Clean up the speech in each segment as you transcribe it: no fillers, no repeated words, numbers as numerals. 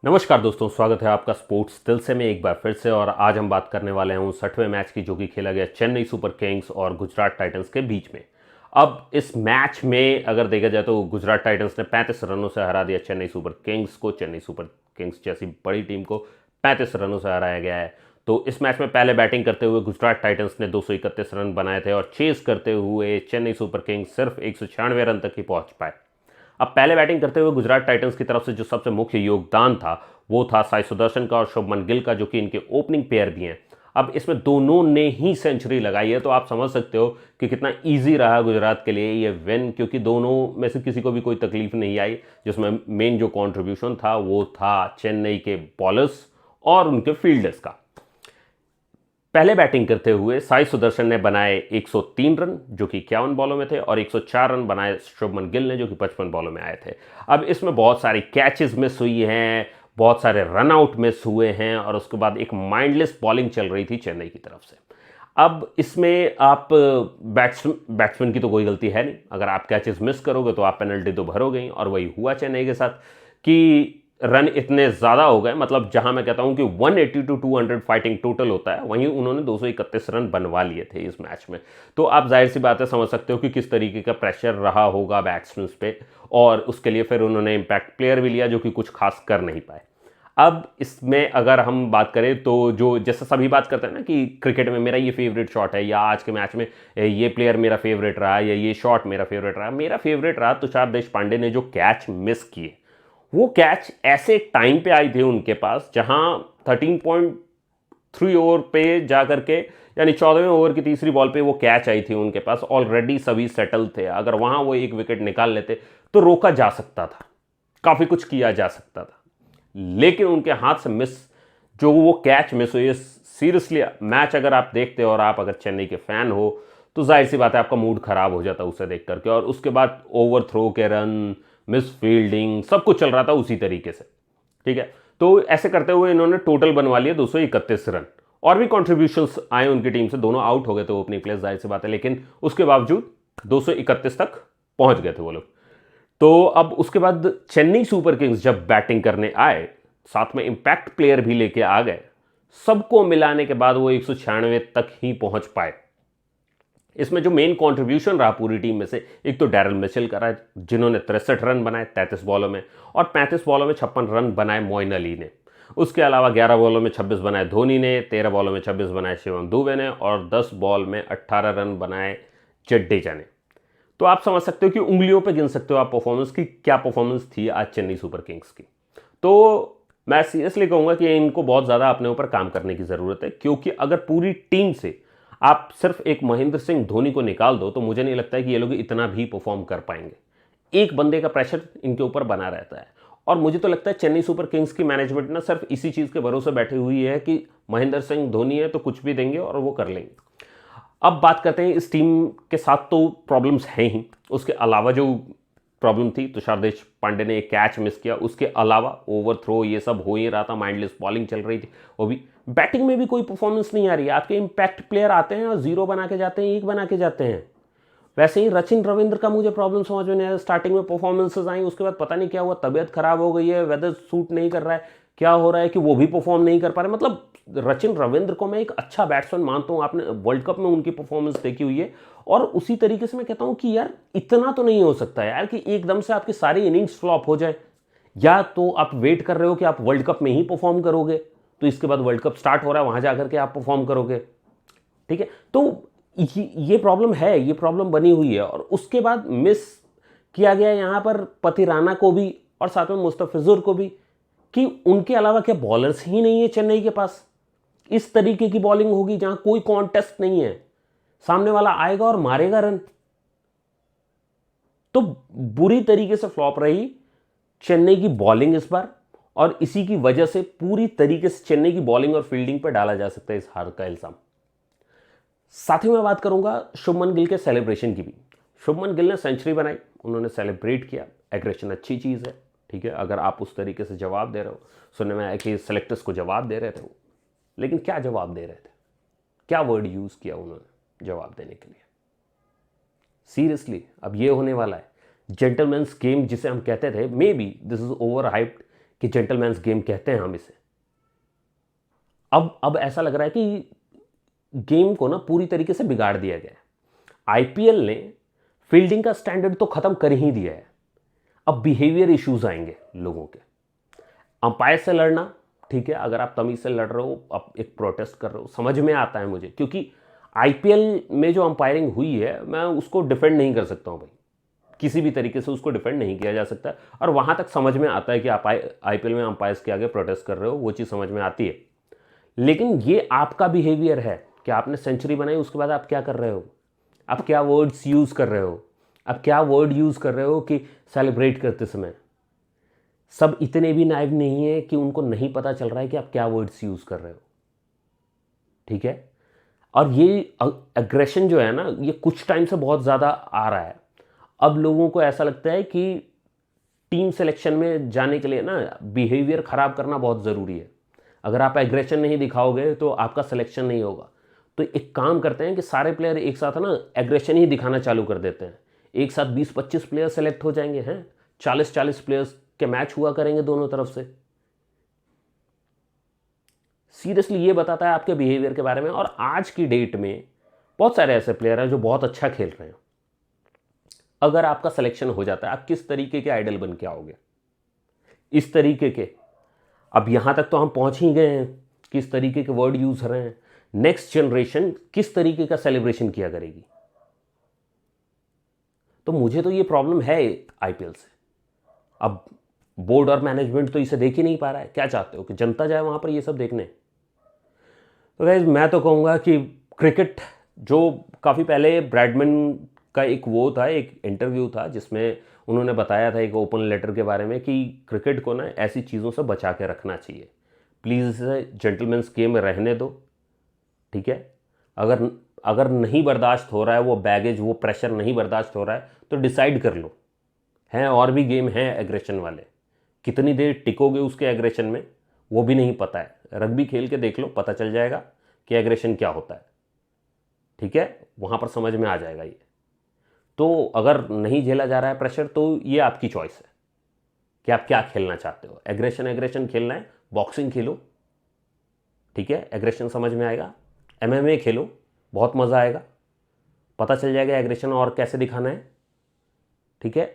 नमस्कार दोस्तों, स्वागत है आपका स्पोर्ट्स दिल में एक बार फिर से। और आज हम बात करने वाले हैं 60वें मैच की, जो कि खेला गया चेन्नई सुपर किंग्स और गुजरात टाइटंस के बीच में। अब इस मैच में अगर देखा जाए तो गुजरात टाइटंस ने 35 रनों से हरा दिया चेन्नई सुपर किंग्स को। चेन्नई सुपर किंग्स जैसी बड़ी टीम को 35 रनों से हराया गया है। तो इस मैच में पहले बैटिंग करते हुए गुजरात टाइटंस ने 231 रन बनाए थे और चेस करते हुए चेन्नई सुपर किंग्स सिर्फ 196 रन तक ही पहुंच पाए। अब पहले बैटिंग करते हुए गुजरात टाइटंस की तरफ से जो सबसे मुख्य योगदान था वो था साई सुदर्शन का और शुभमन गिल का, जो कि इनके ओपनिंग पेयर भी हैं। अब इसमें दोनों ने ही सेंचुरी लगाई है, तो आप समझ सकते हो कि कितना इजी रहा गुजरात के लिए ये विन, क्योंकि दोनों में से किसी को भी कोई तकलीफ नहीं आई। जिसमें मेन जो कंट्रीब्यूशन था वो था चेन्नई के बॉलर्स और उनके फील्डर्स का। पहले बैटिंग करते हुए साई सुदर्शन ने बनाए 103 रन, जो कि 51 बॉलों में थे, और 104 रन बनाए शुभमन गिल ने, जो कि 55 बॉलों में आए थे। अब इसमें बहुत सारी कैचेस मिस हुई हैं, बहुत सारे रन आउट मिस हुए हैं, और उसके बाद एक माइंडलेस बॉलिंग चल रही थी चेन्नई की तरफ से। अब इसमें आप बैट्समैन की तो कोई गलती है नहीं। अगर आप कैचेस मिस करोगे तो आप पेनल्टी तो भरोगे ही, और वही हुआ चेन्नई के साथ कि रन इतने ज़्यादा हो गए। मतलब जहां मैं कहता हूं कि 180 टू 200 फाइटिंग टोटल होता है, वहीं उन्होंने 231 रन बनवा लिए थे इस मैच में। तो आप जाहिर सी बात है समझ सकते हो कि किस तरीके का प्रेशर रहा होगा बैट्समैन पे, और उसके लिए फिर उन्होंने इम्पैक्ट प्लेयर भी लिया जो कि कुछ खास कर नहीं पाए। अब इसमें अगर हम बात करें तो जो जैसे सभी बात करते हैं ना कि क्रिकेट में मेरा ये फेवरेट शॉट है, या आज के मैच में ये प्लेयर मेरा फेवरेट रहा, या ये शॉट मेरा फेवरेट रहा, मेरा फेवरेट रहा तुषार देशपांडे ने जो कैच मिस किए। वो कैच ऐसे टाइम पे आई थी उनके पास जहां 13.3 ओवर पे जा करके, यानी 14वें ओवर की तीसरी बॉल पे वो कैच आई थी उनके पास। ऑलरेडी सभी सेटल थे, अगर वहां वो एक विकेट निकाल लेते तो रोका जा सकता था, काफी कुछ किया जा सकता था। लेकिन उनके हाथ से मिस, जो वो कैच मिस हुई, सीरियसली मैच अगर आप देखते हो और आप अगर चेन्नई के फैन हो तो जाहिर सी बात है आपका मूड खराब हो जाता उसे देख करके। और उसके बाद ओवर थ्रो के रन, मिस फील्डिंग, सब कुछ चल रहा था उसी तरीके से। ठीक है, तो ऐसे करते हुए इन्होंने टोटल बनवा लिया 231 रन। और भी कॉन्ट्रीब्यूशंस आए उनकी टीम से, दोनों आउट हो गए थे ओपनिंग प्लेयर्स, जाहिर सी बात है, लेकिन उसके बावजूद 231 तक पहुंच गए थे वो लोग। तो अब उसके बाद चेन्नई सुपर किंग्स जब बैटिंग करने आए, साथ में इंपैक्ट प्लेयर भी लेके आ गए, सबको मिलाने के बाद वो 196 तक ही पहुंच पाए। इसमें जो मेन कंट्रीब्यूशन रहा पूरी टीम में से, एक तो डैरल मिचेल का रहा, जिन्होंने 63 रन बनाए 33 बॉलों में, और 35 बॉलों में 56 रन बनाए मोइन अली ने। उसके अलावा 11 बॉलों में 26 बनाए धोनी ने, 13 बॉलों में 26 बनाए शिवम दुबे ने, और 10 बॉल में 18 रन बनाए जडेजा ने। तो आप समझ सकते हो कि उंगलियों पे गिन सकते हो आप परफॉर्मेंस की, क्या परफॉर्मेंस थी आज चेन्नई सुपर किंग्स की। तो मैं सीरियसली कहूंगा कि इनको बहुत ज़्यादा अपने ऊपर काम करने की ज़रूरत है, क्योंकि अगर पूरी टीम से आप सिर्फ एक महेंद्र सिंह धोनी को निकाल दो तो मुझे नहीं लगता है कि ये लोग इतना भी परफॉर्म कर पाएंगे। एक बंदे का प्रेशर इनके ऊपर बना रहता है, और मुझे तो लगता है चेन्नई सुपर किंग्स की मैनेजमेंट ना सिर्फ इसी चीज़ के भरोसे बैठी हुई है कि महेंद्र सिंह धोनी है तो कुछ भी देंगे और वो कर लेंगे। अब बात करते हैं इस टीम के साथ तो प्रॉब्लम्स हैं ही, उसके अलावा जो प्रॉब्लम थी, तुषार देशपांडे ने एक कैच मिस किया, उसके अलावा ओवर थ्रो ये सब हो ही रहा था, माइंडलेस बॉलिंग चल रही थी। वो भी बैटिंग में भी कोई परफॉर्मेंस नहीं आ रही है। आपके इंपैक्ट प्लेयर आते हैं और जीरो बना के जाते हैं, एक बना के जाते हैं। वैसे ही रचिन रविंद्र का मुझे प्रॉब्लम समझ में नहीं आया। स्टार्टिंग में परफॉर्मेंसेस आई, उसके बाद पता नहीं क्या हुआ, तबीयत खराब हो गई है, वेदर सूट नहीं कर रहा है, क्या हो रहा है कि वो भी परफॉर्म नहीं कर पा रहे। मतलब रचिन रविंद्र को मैं एक अच्छा बैट्समैन मानता हूँ, आपने वर्ल्ड कप में उनकी परफॉर्मेंस देखी हुई है, और उसी तरीके से मैं कहता हूँ कि यार इतना तो नहीं हो सकता यार कि एकदम से आपकी सारी इनिंग्स फ्लॉप हो जाए। या तो आप वेट कर रहे हो कि आप वर्ल्ड कप में ही परफॉर्म करोगे, तो इसके बाद वर्ल्ड कप स्टार्ट हो रहा है, वहां जाकर के आप परफॉर्म करोगे। ठीक है, तो ये प्रॉब्लम है, ये प्रॉब्लम बनी हुई है। और उसके बाद मिस किया गया यहां पर पतिराना को भी और साथ में मुस्तफिजुर को भी, कि उनके अलावा क्या बॉलर्स ही नहीं है चेन्नई के पास। इस तरीके की बॉलिंग होगी जहां कोई कॉन्टेस्ट नहीं है, सामने वाला आएगा और मारेगा रन। तो बुरी तरीके से फ्लॉप रही चेन्नई की बॉलिंग इस बार, और इसी की वजह से पूरी तरीके से चेन्नई की बॉलिंग और फील्डिंग पर डाला जा सकता है इस हार का इल्जाम। साथ ही मैं बात करूंगा शुभमन गिल के सेलिब्रेशन की भी। शुभमन गिल ने सेंचुरी बनाई, उन्होंने सेलिब्रेट किया, एग्रेशन अच्छी चीज़ है। ठीक है, अगर आप उस तरीके से जवाब दे रहे हो, सुनने में आया कि सेलेक्टर्स को जवाब दे रहे थे वो, लेकिन क्या जवाब दे रहे थे, क्या वर्ड यूज़ किया उन्होंने जवाब देने के लिए। सीरियसली अब ये होने वाला है जेंटलमैन्स गेम जिसे हम कहते थे, may be this is over hyped, कि जेंटलमैन्स गेम कहते हैं हम इसे। अब ऐसा लग रहा है कि गेम को ना पूरी तरीके से बिगाड़ दिया गया है। आईपीएल ने फील्डिंग का स्टैंडर्ड तो खत्म कर ही दिया है, अब बिहेवियर इश्यूज आएंगे लोगों के। अंपायर से लड़ना ठीक है, अगर आप तमीज से लड़ रहे हो, आप एक प्रोटेस्ट कर रहे हो, समझ में आता है मुझे, क्योंकि आईपीएल में जो अंपायरिंग हुई है मैं उसको डिफेंड नहीं कर सकता हूं भाई, किसी भी तरीके से उसको डिफेंड नहीं किया जा सकता। और वहां तक समझ में आता है कि आप आईपीएल में अंपायर्स के आगे प्रोटेस्ट कर रहे हो, वो चीज़ समझ में आती है। लेकिन ये आपका बिहेवियर है कि आपने सेंचुरी बनाई, उसके बाद आप क्या कर रहे हो, आप क्या वर्ड्स यूज़ कर रहे हो, आप क्या वर्ड यूज़ कर रहे हो कि सेलिब्रेट करते समय। सब इतने भी नाइव नहीं है कि उनको नहीं पता चल रहा है कि आप क्या वर्ड्स यूज़ कर रहे हो, ठीक है। और ये एग्रेशन जो है ना, ये कुछ टाइम से बहुत ज़्यादा आ रहा है। अब लोगों को ऐसा लगता है कि टीम सिलेक्शन में जाने के लिए ना बिहेवियर ख़राब करना बहुत ज़रूरी है। अगर आप एग्रेशन नहीं दिखाओगे तो आपका सिलेक्शन नहीं होगा। तो एक काम करते हैं कि सारे प्लेयर एक साथ ना एग्रेशन ही दिखाना चालू कर देते हैं, एक साथ 20-25 प्लेयर सेलेक्ट हो जाएंगे हैं, 40-40 प्लेयर्स के मैच हुआ करेंगे दोनों तरफ से। सीरियसली ये बताता है आपके बिहेवियर के बारे में। और आज की डेट में बहुत सारे ऐसे प्लेयर हैं जो बहुत अच्छा खेल रहे हैं। अगर आपका सिलेक्शन हो जाता है, आप किस तरीके के आइडल बन के आओगे, इस तरीके के। अब यहां तक तो हम पहुंच ही गए हैं, किस तरीके के वर्ड यूज कर रहे हैं। नेक्स्ट जनरेशन किस तरीके का सेलिब्रेशन किया करेगी। तो मुझे तो ये प्रॉब्लम है आईपीएल से। अब बोर्ड और मैनेजमेंट तो इसे देख ही नहीं पा रहा है। क्या चाहते हो कि जनता जाए वहां पर ये सब देखने? तो गाइस मैं तो कहूँगा कि क्रिकेट, जो काफ़ी पहले ब्रैडमैन का एक वो था, एक इंटरव्यू था जिसमें उन्होंने बताया था एक ओपन लेटर के बारे में कि क्रिकेट को ना ऐसी चीज़ों से बचा के रखना चाहिए, प्लीज़ इसे जेंटलमैन्स गेम रहने दो, ठीक है। अगर अगर नहीं बर्दाश्त हो रहा है वो बैगेज, वो प्रेशर नहीं बर्दाश्त हो रहा है तो डिसाइड कर लो। हैं और भी गेम हैं एग्रेशन वाले, कितनी देर टिकोगे उसके एग्रेशन में वो भी नहीं पता है। रग्बी खेल के देख लो, पता चल जाएगा कि एग्रेशन क्या होता है, ठीक है, वहाँ पर समझ में आ जाएगा ये। तो अगर नहीं झेला जा रहा है प्रेशर तो ये आपकी चॉइस है कि आप क्या खेलना चाहते हो। एग्रेशन खेलना है, बॉक्सिंग खेलो, ठीक है, एग्रेशन समझ में आएगा। एमएमए खेलो, बहुत मज़ा आएगा, पता चल जाएगा एग्रेशन और कैसे दिखाना है, ठीक है।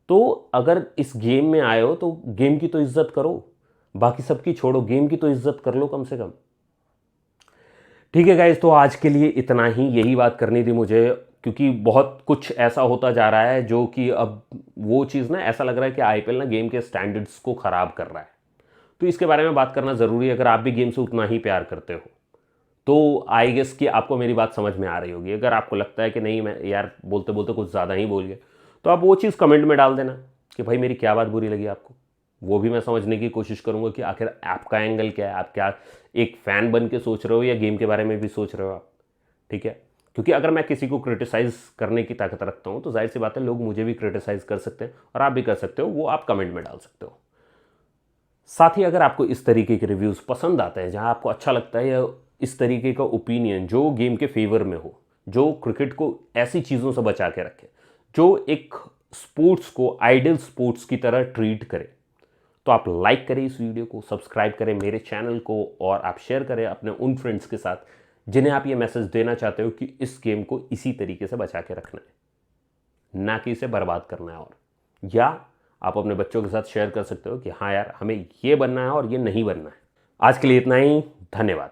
तो अगर इस गेम में आए हो तो गेम की तो इज्जत करो, बाकी सबकी छोड़ो, गेम की तो इज्जत कर लो कम से कम, ठीक है गाइज। तो आज के लिए इतना ही, यही बात करनी थी मुझे, क्योंकि बहुत कुछ ऐसा होता जा रहा है जो कि अब वो चीज़ ना ऐसा लग रहा है कि आईपीएल ना गेम के स्टैंडर्ड्स को ख़राब कर रहा है। तो इसके बारे में बात करना ज़रूरी है। अगर आप भी गेम से उतना ही प्यार करते हो तो आई गेस कि आपको मेरी बात समझ में आ रही होगी। अगर आपको लगता है कि नहीं मैं यार बोलते बोलते कुछ ज़्यादा ही बोल गया, तो आप वो चीज़ कमेंट में डाल देना कि भाई मेरी क्या बात बुरी लगी आपको। वो भी मैं समझने की कोशिश करूँगा कि आखिर आपका एंगल क्या है, आप क्या एक फ़ैन बन के सोच रहे हो या गेम के बारे में भी सोच रहे हो आप, ठीक है। क्योंकि अगर मैं किसी को क्रिटिसाइज़ करने की ताकत रखता हूँ तो जाहिर सी बात है लोग मुझे भी क्रिटिसाइज़ कर सकते हैं, और आप भी कर सकते हो, वो आप कमेंट में डाल सकते हो। साथ ही अगर आपको इस तरीके के रिव्यूज़ पसंद आते हैं, जहाँ आपको अच्छा लगता है, या इस तरीके का ओपिनियन जो गेम के फेवर में हो, जो क्रिकेट को ऐसी चीज़ों से बचा के रखे, जो एक स्पोर्ट्स को आइडल स्पोर्ट्स की तरह ट्रीट करे, तो आप लाइक करें इस वीडियो को, सब्सक्राइब करें मेरे चैनल को, और आप शेयर करें अपने उन फ्रेंड्स के साथ जिन्हें आप ये मैसेज देना चाहते हो कि इस गेम को इसी तरीके से बचा के रखना है, ना कि इसे बर्बाद करना है। और या आप अपने बच्चों के साथ शेयर कर सकते हो कि हाँ यार हमें ये बनना है और ये नहीं बनना है। आज के लिए इतना ही, धन्यवाद।